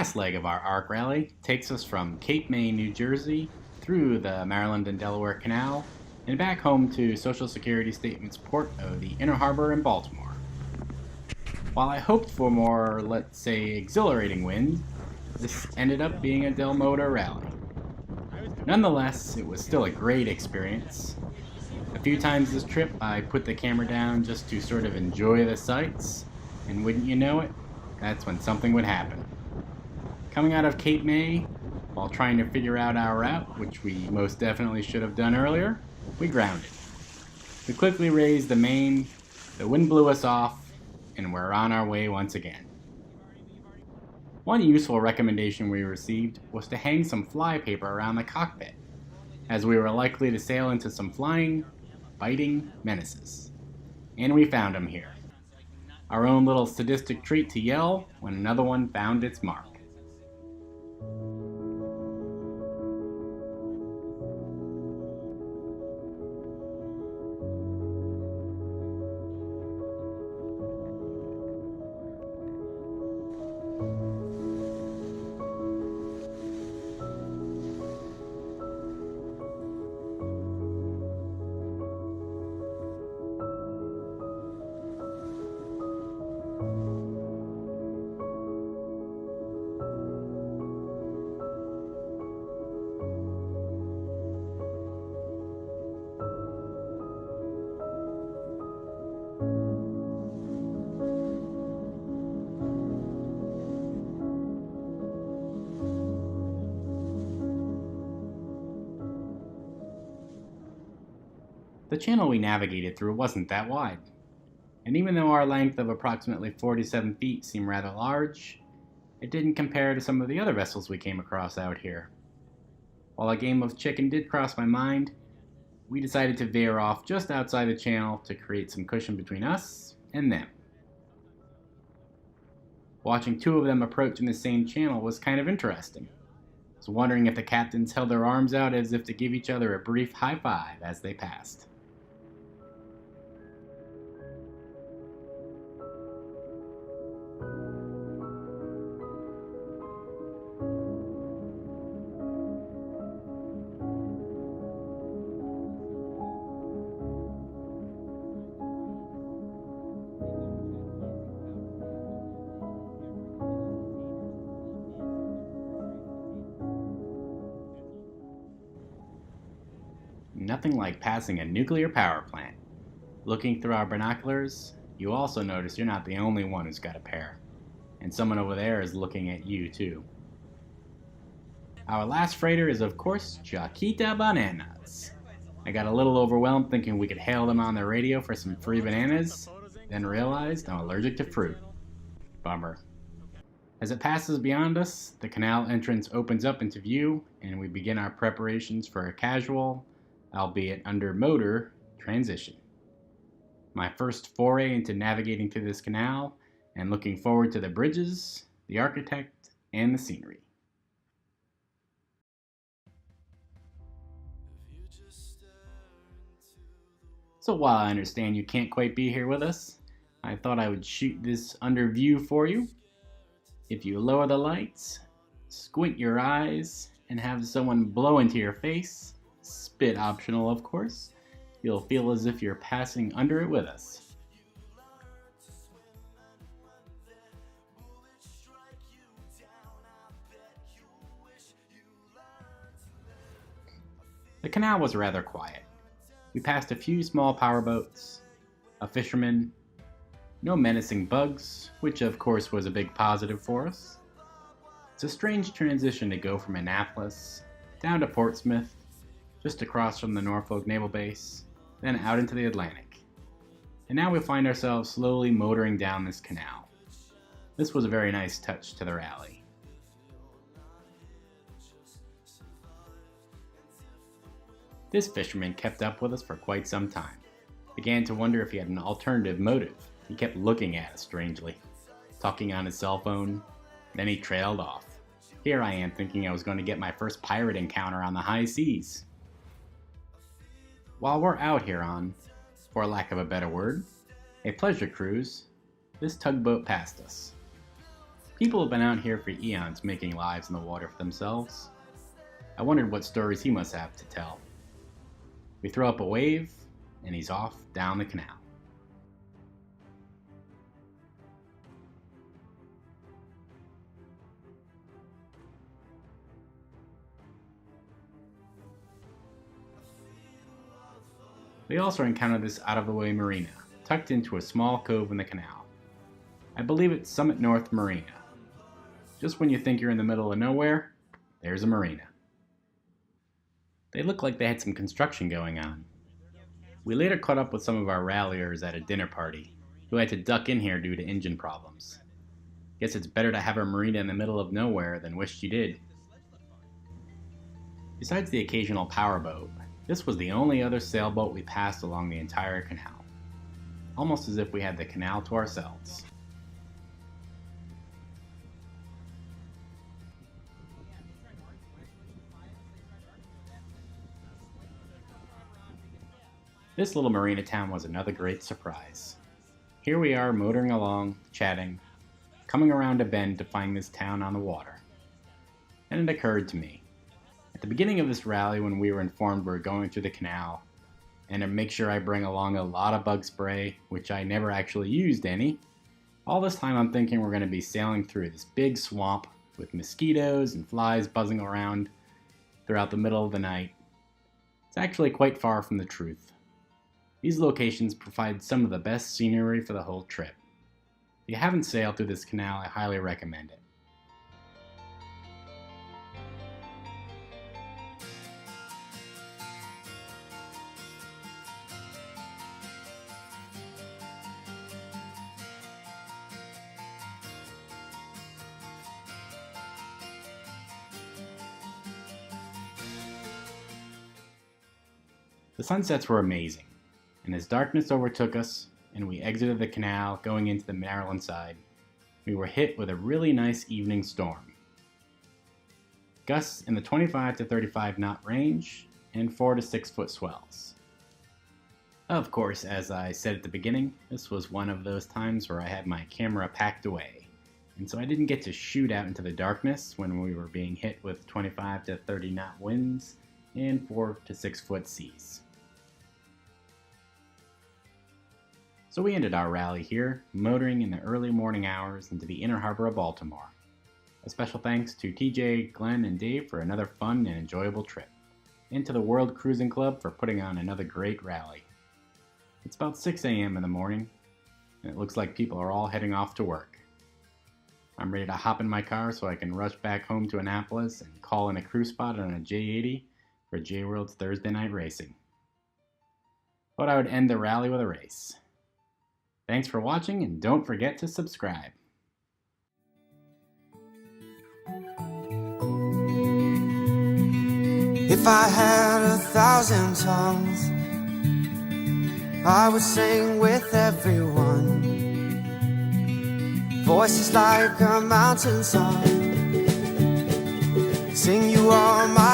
last leg of our ARC rally takes us from Cape May, New Jersey, through the Maryland and Delaware Canal, and back home to Social Security Statement's port of the Inner Harbor in Baltimore. While I hoped for more, let's say, exhilarating wind, this ended up being a Delmarva rally. Nonetheless, it was still a great experience. A few times this trip, I put the camera down just to sort of enjoy the sights, and wouldn't you know it, that's when something would happen. Coming out of Cape May, while trying to figure out our route, which we most definitely should have done earlier, we grounded. We quickly raised the main, the wind blew us off, and we're on our way once again. One useful recommendation we received was to hang some fly paper around the cockpit, as we were likely to sail into some flying, biting menaces. And we found them here. Our own little sadistic treat to yell when another one found its mark. The channel we navigated through wasn't that wide, and even though our length of approximately 47 feet seemed rather large, it didn't compare to some of the other vessels we came across out here. While a game of chicken did cross my mind, we decided to veer off just outside the channel to create some cushion between us and them. Watching two of them approach in the same channel was kind of interesting. I was wondering if the captains held their arms out as if to give each other a brief high five as they passed. Nothing like passing a nuclear power plant. Looking through our binoculars, you also notice you're not the only one who's got a pair, and someone over there is looking at you too. Our last freighter is of course Chiquita Bananas. I got a little overwhelmed thinking we could hail them on the radio for some free bananas, then realized I'm allergic to fruit. Bummer. As it passes beyond us, the canal entrance opens up into view, and we begin our preparations for a casual, albeit under motor, transition. My first foray into navigating through this canal, and looking forward to the bridges, the architect, and the scenery. So while I understand you can't quite be here with us, I thought I would shoot this under view for you. If you lower the lights, squint your eyes, and have someone blow into your face, spit optional of course, you'll feel as if you're passing under it with us. The canal was rather quiet. We passed a few small powerboats, a fisherman, no menacing bugs, which of course was a big positive for us. It's a strange transition to go from Annapolis down to Portsmouth, just across from the Norfolk Naval Base, then out into the Atlantic. And now we find ourselves slowly motoring down this canal. This was a very nice touch to the rally. This fisherman kept up with us for quite some time. Began to wonder if he had an alternative motive. He kept looking at us strangely, talking on his cell phone, then he trailed off. Here I am thinking I was going to get my first pirate encounter on the high seas. While we're out here on, for lack of a better word, a pleasure cruise, this tugboat passed us. People have been out here for eons making lives in the water for themselves. I wondered what stories he must have to tell. We throw up a wave, and he's off down the canal. We also encountered this out-of-the-way marina, tucked into a small cove in the canal. I believe it's Summit North Marina. Just when you think you're in the middle of nowhere, there's a marina. They look like they had some construction going on. We later caught up with some of our ralliers at a dinner party, who had to duck in here due to engine problems. Guess it's better to have a marina in the middle of nowhere than wished you did. Besides the occasional powerboat, this was the only other sailboat we passed along the entire canal, almost as if we had the canal to ourselves. This little marina town was another great surprise. Here we are motoring along, chatting, coming around a bend to find this town on the water. And it occurred to me, at the beginning of this rally when we were informed we were going through the canal, and to make sure I bring along a lot of bug spray, which I never actually used any, all this time I'm thinking we're going to be sailing through this big swamp with mosquitoes and flies buzzing around throughout the middle of the night. It's actually quite far from the truth. These locations provide some of the best scenery for the whole trip. If you haven't sailed through this canal, I highly recommend it. The sunsets were amazing, and as darkness overtook us and we exited the canal going into the Maryland side, we were hit with a really nice evening storm. Gusts in the 25 to 35 knot range and 4 to 6 foot swells. Of course, as I said at the beginning, this was one of those times where I had my camera packed away, and so I didn't get to shoot out into the darkness when we were being hit with 25 to 30 knot winds and 4 to 6 foot seas. So we ended our rally here, motoring in the early morning hours into the inner harbor of Baltimore. A special thanks to TJ, Glenn, and Dave for another fun and enjoyable trip, and to the World Cruising Club for putting on another great rally. It's about 6 a.m. in the morning, and it looks like people are all heading off to work. I'm ready to hop in my car so I can rush back home to Annapolis and call in a crew spot on a J80 for J-World's Thursday night racing. Thought I would end the rally with a race. Thanks for watching, and don't forget to subscribe. If I had 1,000 tongues, I would sing with everyone. Voices like a mountain song, sing you all my